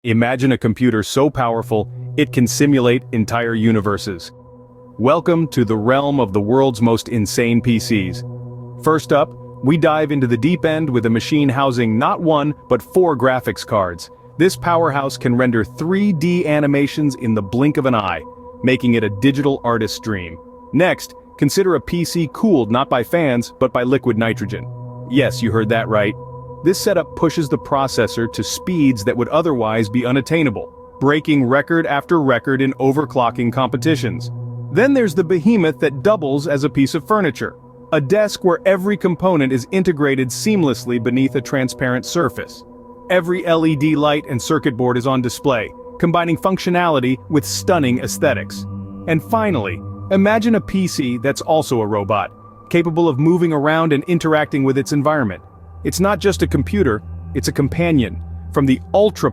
Imagine a computer so powerful, it can simulate entire universes. Welcome to the realm of the world's most insane PCs. First up, we dive into the deep end with a machine housing not one, but 4 graphics cards. This powerhouse can render 3D animations in the blink of an eye, making it a digital artist's dream. Next, consider a PC cooled not by fans, but by liquid nitrogen. Yes, you heard that right. This setup pushes the processor to speeds that would otherwise be unattainable, breaking record after record in overclocking competitions. Then there's the behemoth that doubles as a piece of furniture. A desk where every component is integrated seamlessly beneath a transparent surface. Every LED light and circuit board is on display, combining functionality with stunning aesthetics. And finally, imagine a PC that's also a robot, capable of moving around and interacting with its environment. It's not just a computer, it's a companion. From the ultra